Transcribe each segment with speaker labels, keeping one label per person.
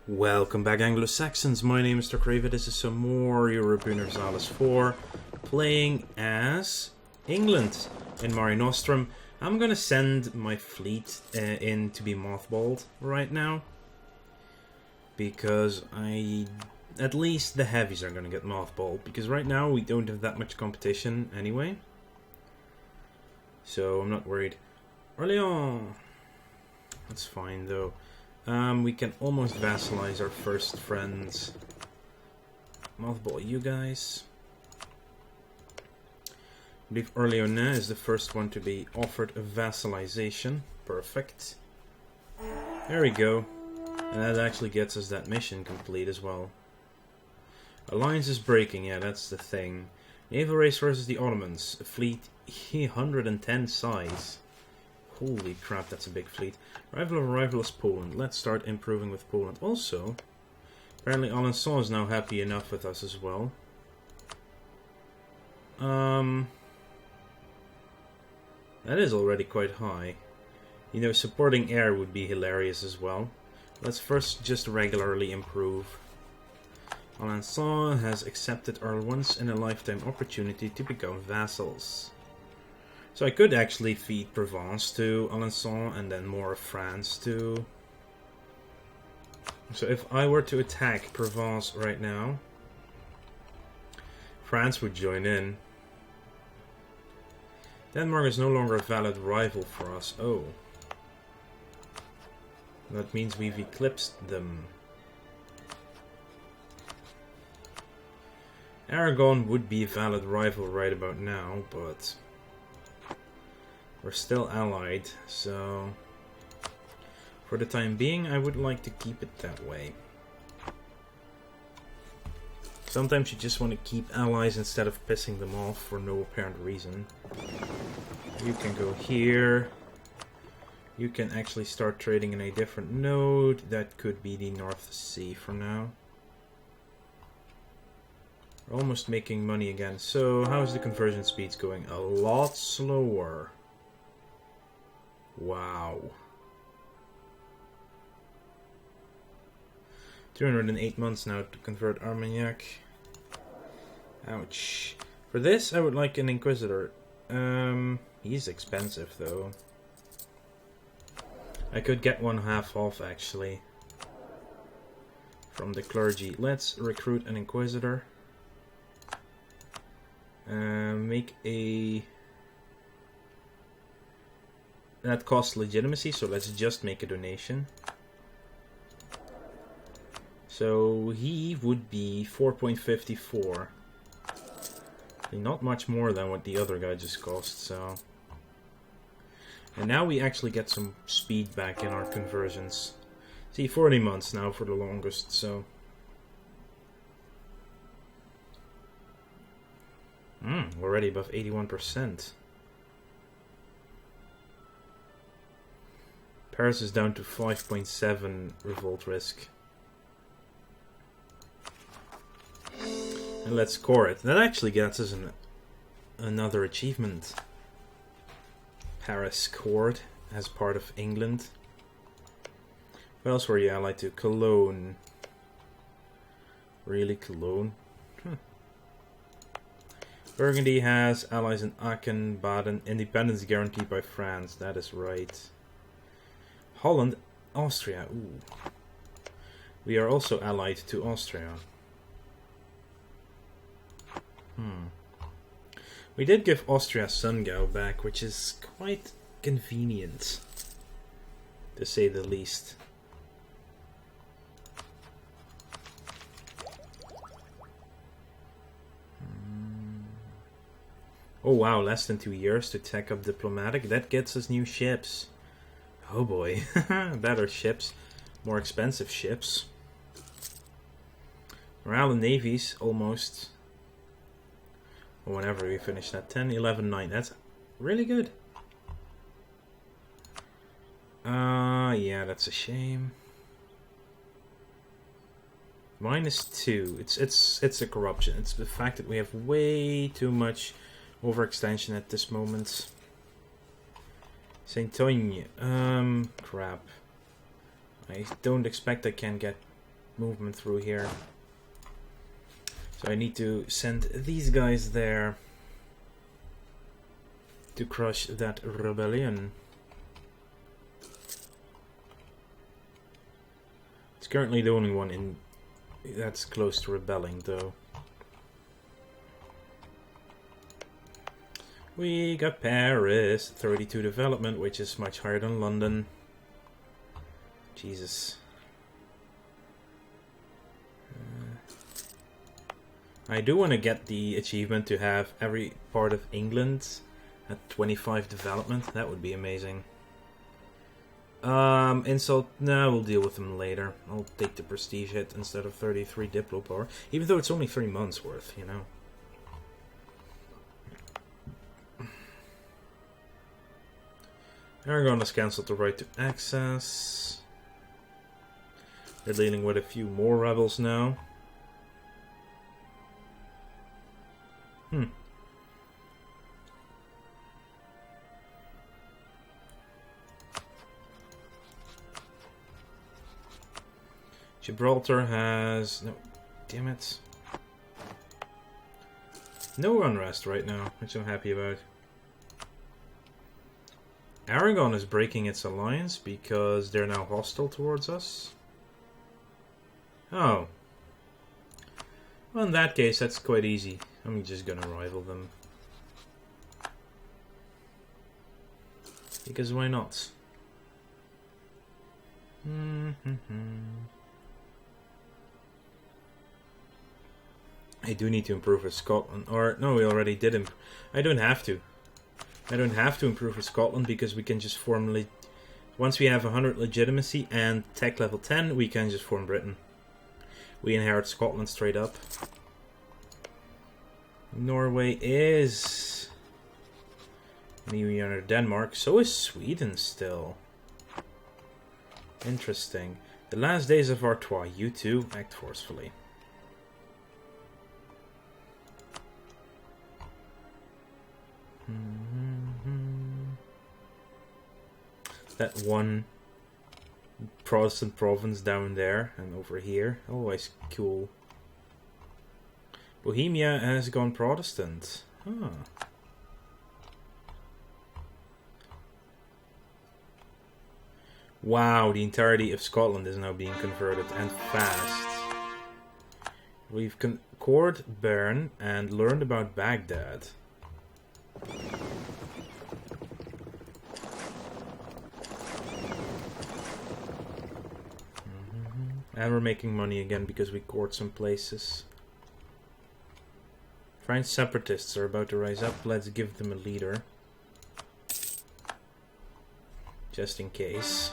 Speaker 1: Welcome back, Anglo-Saxons. My name is Crave. This is some more Europe Universalis 4, playing as England in Mare Nostrum. I'm gonna send my fleet in to be mothballed right now, because at least the heavies are gonna get mothballed, because right now we don't have that much competition anyway. So I'm not worried. Orléans! That's fine though. We can almost vassalize our first friends. Mothball you guys. I believe Orléans is the first one to be offered a vassalization. Perfect. There we go. And that actually gets us that mission complete as well. Alliance is breaking, yeah, that's the thing. Naval race versus the Ottomans. A fleet 110 size. Holy crap, that's a big fleet. Rival is Poland. Let's start improving with Poland. Also, apparently Alençon is now happy enough with us as well. That is already quite high. You know, supporting air would be hilarious as well. Let's first just regularly improve. Alençon has accepted our once-in-a-lifetime opportunity to become vassals. So I could actually feed Provence to Alençon and then more of France too. So if I were to attack Provence right now, France would join in. Denmark is no longer a valid rival for us. Oh. That means we've eclipsed them. Aragon would be a valid rival right about now, but we're still allied, so for the time being I would like to keep it that way. Sometimes you just want to keep allies instead of pissing them off for no apparent reason. You can go here. You can actually start trading in a different node. That could be the North Sea for now. We're almost making money again. So how's the conversion speeds going? A lot slower. Wow. 208 months now to convert Armagnac. Ouch. For this, I would like an Inquisitor. He's expensive though. I could get one half off actually. From the clergy. Let's recruit an Inquisitor. Make a... That costs legitimacy, so let's just make a donation. So he would be 4.54. Not much more than what the other guy just cost, so... And now we actually get some speed back in our conversions. See, 40 months now for the longest, so... Already above 81%. Paris is down to 5.7 revolt risk. And let's score it. That actually gets us another achievement. Paris scored as part of England. What else were you allied to? Cologne. Really, Cologne? Burgundy has allies in Aachen, Baden. Independence guaranteed by France. That is right. Holland, Austria. Ooh. We are also allied to Austria. We did give Austria Sungau back, which is quite convenient, to say the least. Oh wow, less than 2 years to tech up diplomatic. That gets us new ships. Oh boy, better ships, more expensive ships. Morale and navies almost. Whenever we finish that, 10, 11, 9. That's really good. Yeah, that's a shame. -2. It's a corruption. It's the fact that we have way too much overextension at this moment. Saint-Togne. Crap. I don't expect I can get movement through here. So I need to send these guys there to crush that rebellion. It's currently the only one in that's close to rebelling, though. We got Paris, 32 development, which is much higher than London. Jesus. I do want to get the achievement to have every part of England at 25 development. That would be amazing. Insult. No, we'll deal with them later. I'll take the prestige hit instead of 33 Diplo power. Even though it's only 3 months worth, you know. Aragon has cancelled the right to access. They're dealing with a few more rebels now. Gibraltar has... no, damn it. No unrest right now, which I'm happy about. Aragon is breaking its alliance because they're now hostile towards us. Oh. Well, in that case, that's quite easy. I'm just gonna rival them. Because why not? I do need to improve with Scotland. Or, no, we already did. I don't have to. I don't have to improve with Scotland because we can just formally... Once we have 100 legitimacy and tech level 10, we can just form Britain. We inherit Scotland straight up. Norway is... under Denmark. So is Sweden still. Interesting. The last days of Artois. You two, act forcefully. That one Protestant province down there and over here. Always cool. Bohemia has gone Protestant. Huh. Wow, the entirety of Scotland is now being converted, and fast. We've conquered Bern and learned about Baghdad. And we're making money again because we cored some places. French separatists are about to rise up. Let's give them a leader. Just in case.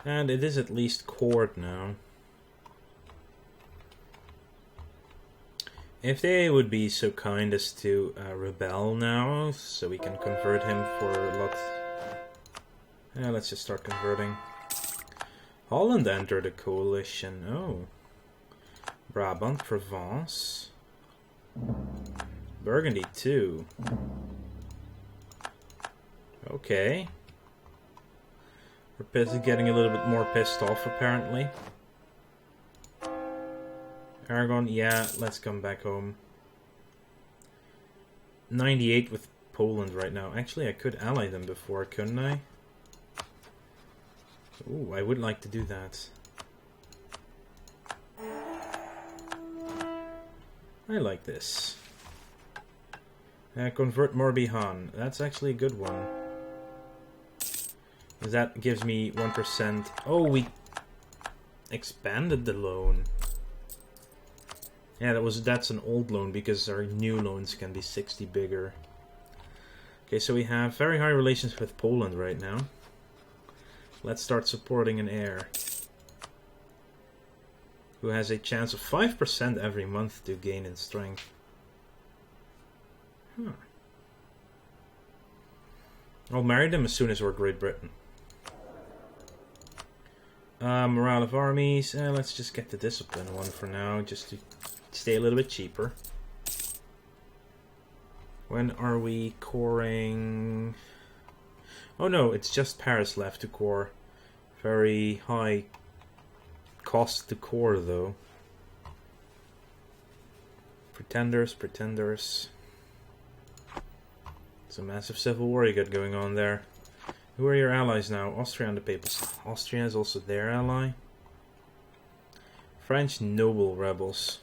Speaker 1: And it is at least cored now. If they would be so kind as to rebel now, so we can convert him for lots... Yeah, let's just start converting. Holland entered a coalition. Oh. Brabant, Provence. Burgundy too. Okay. We're getting a little bit more pissed off apparently. Aragon, yeah, let's come back home. 98 with Poland right now. Actually, I could ally them before, couldn't I? Ooh, I would like to do that. I like this. Convert Morbihan. That's actually a good one. Because that gives me 1%. Oh, we expanded the loan. Yeah, that's an old loan because our new loans can be 60 bigger. Okay, so we have very high relations with Poland right now. Let's start supporting an heir who has a chance of 5% every month to gain in strength. Huh. I'll marry them as soon as we're Great Britain. Morale of armies. Let's just get the discipline one for now, just to stay a little bit cheaper. When are we coring? Oh no, it's just Paris left to core. Very high cost the core, though. Pretenders, pretenders. It's a massive civil war you got going on there. Who are your allies now? Austria and the Papals. Austria is also their ally. French noble rebels.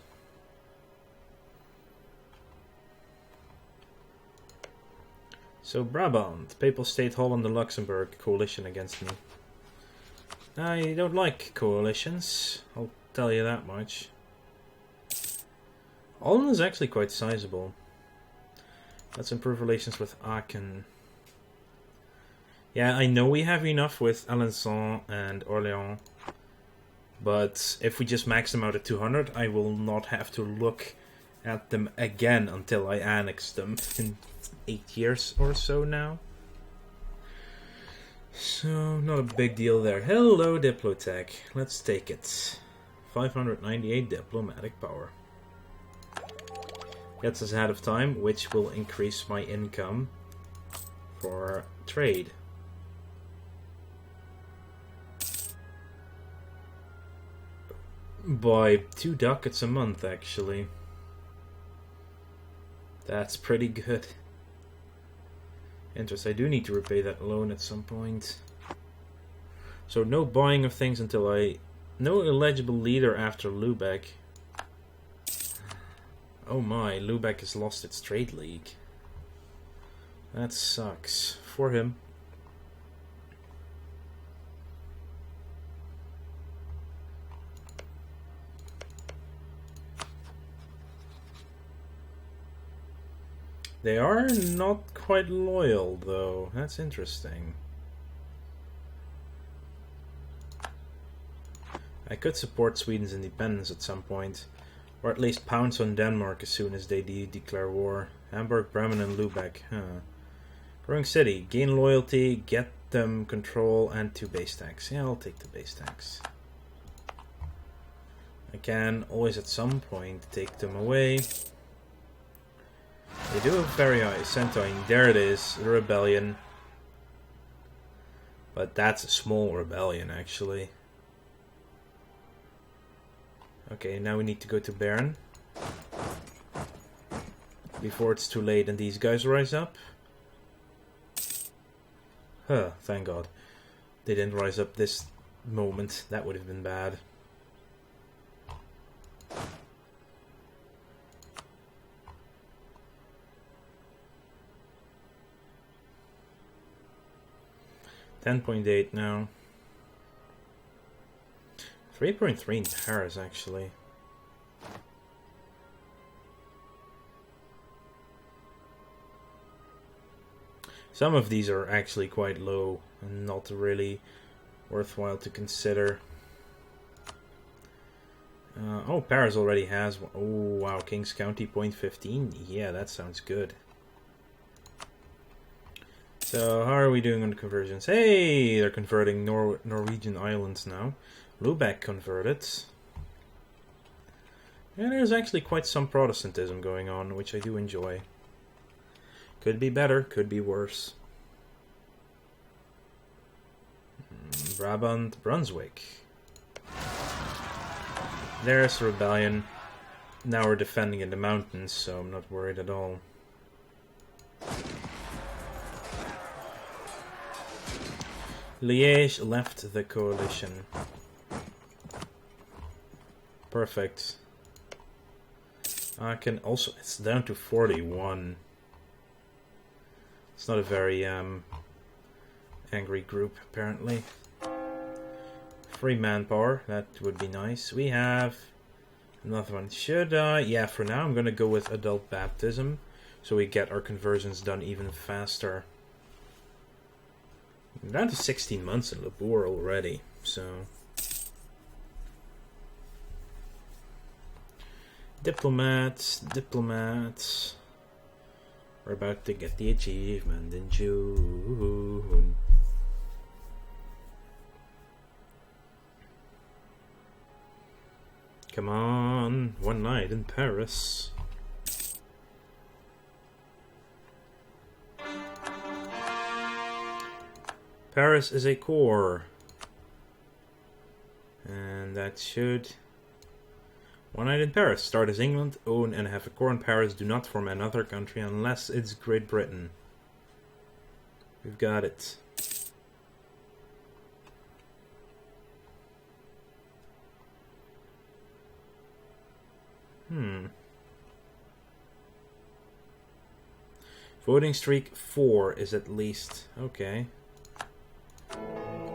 Speaker 1: So Brabant, Papal State, Holland and Luxembourg, coalition against me. I don't like coalitions, I'll tell you that much. Holland is actually quite sizable. Let's improve relations with Aachen. Yeah, I know we have enough with Alençon and Orléans, but if we just max them out at 200, I will not have to look at them again until I annex them in 8 years or so now. So, not a big deal there. Hello, Diplotech. Let's take it. 598 diplomatic power. Gets us ahead of time, which will increase my income for trade. By 2 ducats a month, actually. That's pretty good. Interest, I do need to repay that loan at some point. So no buying of things until I... No illegible leader after Lubeck. Oh my, Lubeck has lost its trade league. That sucks. For him. They are not quite loyal, though. That's interesting. I could support Sweden's independence at some point, or at least pounce on Denmark as soon as they declare war. Hamburg, Bremen, and Lubeck. Huh. Growing city. Gain loyalty, get them control, and 2 base tax. Yeah, I'll take the base tax. I can always at some point take them away. They do have very high centine. There it is, the rebellion. But that's a small rebellion, actually. Okay, now we need to go to Bern. Before it's too late and these guys rise up. Huh, thank God. They didn't rise up this moment. That would have been bad. $10.8 now. 3.3 in Paris, actually. Some of these are actually quite low and not really worthwhile to consider. Oh, Paris already has one. Oh, wow, Kings County 0.15. Yeah, that sounds good. So, how are we doing on the conversions? Hey, they're converting Norwegian islands now. Lubeck converted. Yeah, there's actually quite some Protestantism going on, which I do enjoy. Could be better, could be worse. Brabant, Brunswick. There's the rebellion. Now we're defending in the mountains, so I'm not worried at all. Liège left the coalition. Perfect. I can also... It's down to 41. It's not a very angry group, apparently. Free manpower, that would be nice. We have another one. Should I? Yeah, for now I'm going to go with adult baptism, so we get our conversions done even faster. I'm down to 16 months in Labour already, so... Diplomats, diplomats. We're about to get the achievement in June. Come on, one night in Paris. Paris is a core. And And that should... One night in Paris. Start as England, own and have a core in Paris. Do not form another country unless it's Great Britain. We've got it. Voting streak 4 is at least... Okay.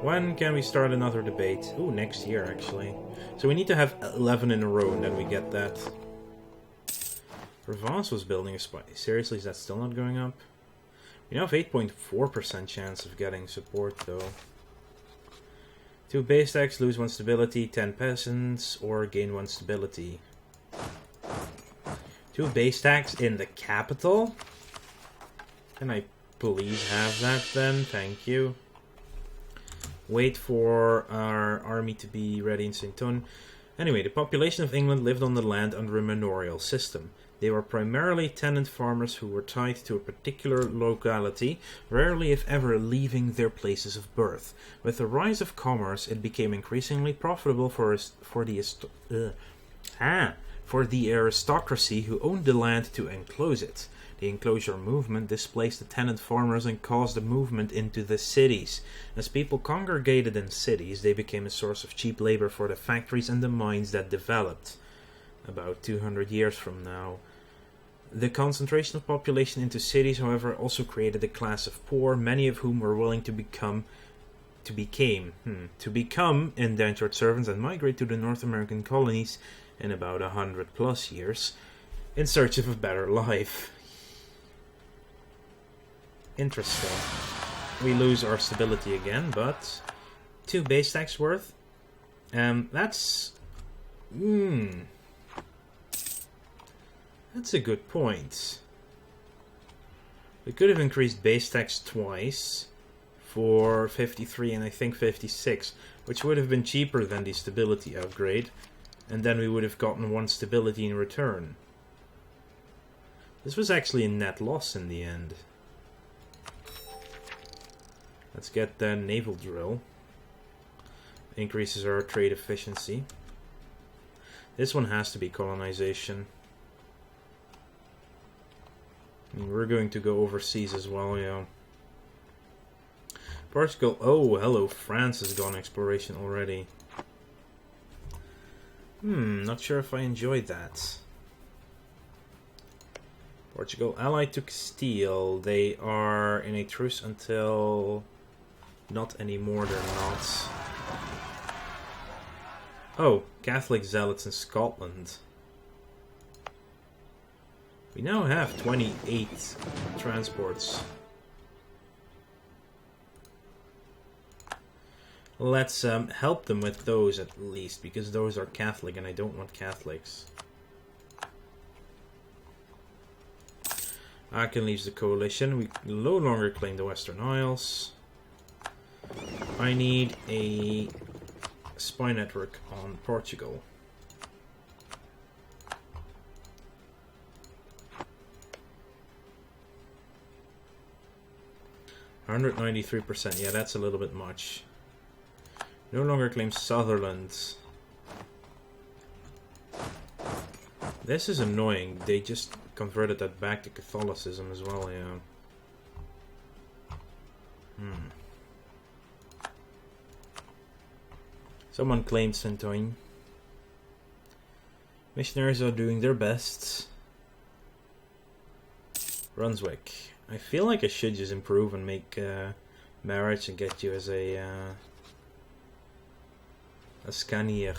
Speaker 1: When can we start another debate? Ooh, next year, actually. So we need to have 11 in a row, and then we get that. Provence was building a spy. Seriously, is that still not going up? We now have 8.4% chance of getting support, though. 2 base tax, lose 1 stability, 10 peasants, or gain 1 stability. 2 base tax in the capital? Can I please have that then? Thank you. Wait for our army to be ready in Saint-Ouen. Anyway, the population of England lived on the land under a manorial system. They were primarily tenant farmers who were tied to a particular locality, rarely if ever leaving their places of birth. With the rise of commerce, it became increasingly profitable for the aristocracy who owned the land to enclose it. The Enclosure movement displaced the tenant farmers and caused a movement into the cities. As people congregated in cities, they became a source of cheap labor for the factories and the mines that developed. About 200 years from now. The concentration of population into cities, however, also created a class of poor, many of whom were willing to become indentured servants and migrate to the North American colonies in about 100 plus years in search of a better life. Interesting. We lose our stability again, but 2 base tax worth. That's a good point. We could have increased base tax twice for 53 and I think 56, which would have been cheaper than the stability upgrade, and then we would have gotten 1 stability in return. This was actually a net loss in the end. Let's get the naval drill. Increases our trade efficiency. This one has to be colonization. I mean, we're going to go overseas as well, yeah. Portugal. Oh, hello, France has gone exploration already. Not sure if I enjoyed that. Portugal allied to Castile. They are in a truce until... Not anymore, they're not. Oh, Catholic zealots in Scotland. We now have 28 transports. Let's help them with those at least, because those are Catholic and I don't want Catholics. Aachen leaves the coalition. We no longer claim the Western Isles. I need a spy network on Portugal. %. Yeah, that's a little bit much. No longer claims Sutherland. This is annoying. They just converted that back to Catholicism as well, yeah. Someone claimed Saint-Ouen. Missionaries are doing their best. Brunswick. I feel like I should just improve and make marriage and get you as a scanier.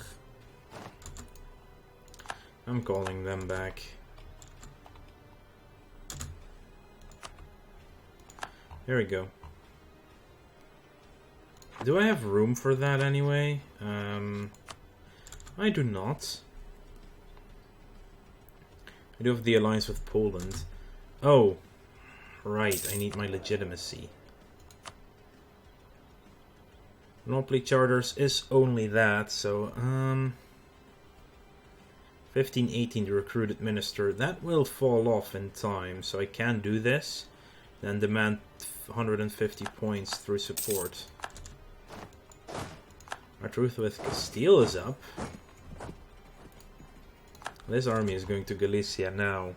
Speaker 1: I'm calling them back. There we go. Do I have room for that anyway? I do not. I do have the alliance with Poland. Oh, right, I need my legitimacy. Monopoly charters is only that, so 1518 to recruited minister. That will fall off in time, so I can do this. Then demand 150 points through support. Our truce with Castile is up. This army is going to Galicia now.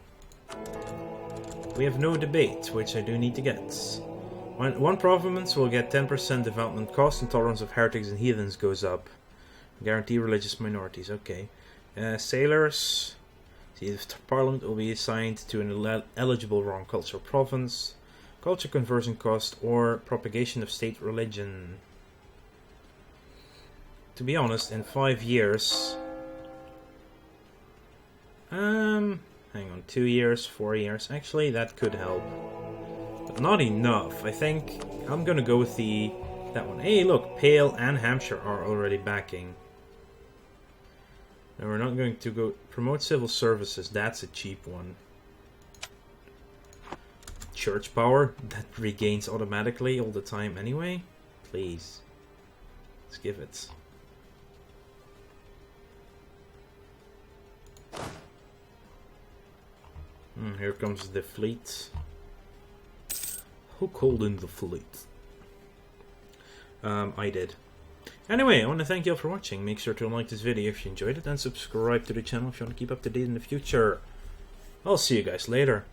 Speaker 1: We have no debate, which I do need to get. One province will get 10% development cost, and tolerance of heretics and heathens goes up. Guarantee religious minorities, okay. Sailors. See, the parliament will be assigned to an eligible wrong cultural province. Culture conversion cost or propagation of state religion. To be honest, in 5 years... hang on, 2 years, 4 years. Actually, that could help. But not enough. I think I'm gonna go with that one. Hey, look, Pale and Hampshire are already backing. Now we're not going to go promote civil services. That's a cheap one. Church power that regains automatically all the time anyway. Please, let's give it. Here comes the fleet. Who called in the fleet? I did. Anyway, I want to thank you all for watching. Make sure to like this video if you enjoyed it, and subscribe to the channel if you want to keep up to date in the future. I'll see you guys later.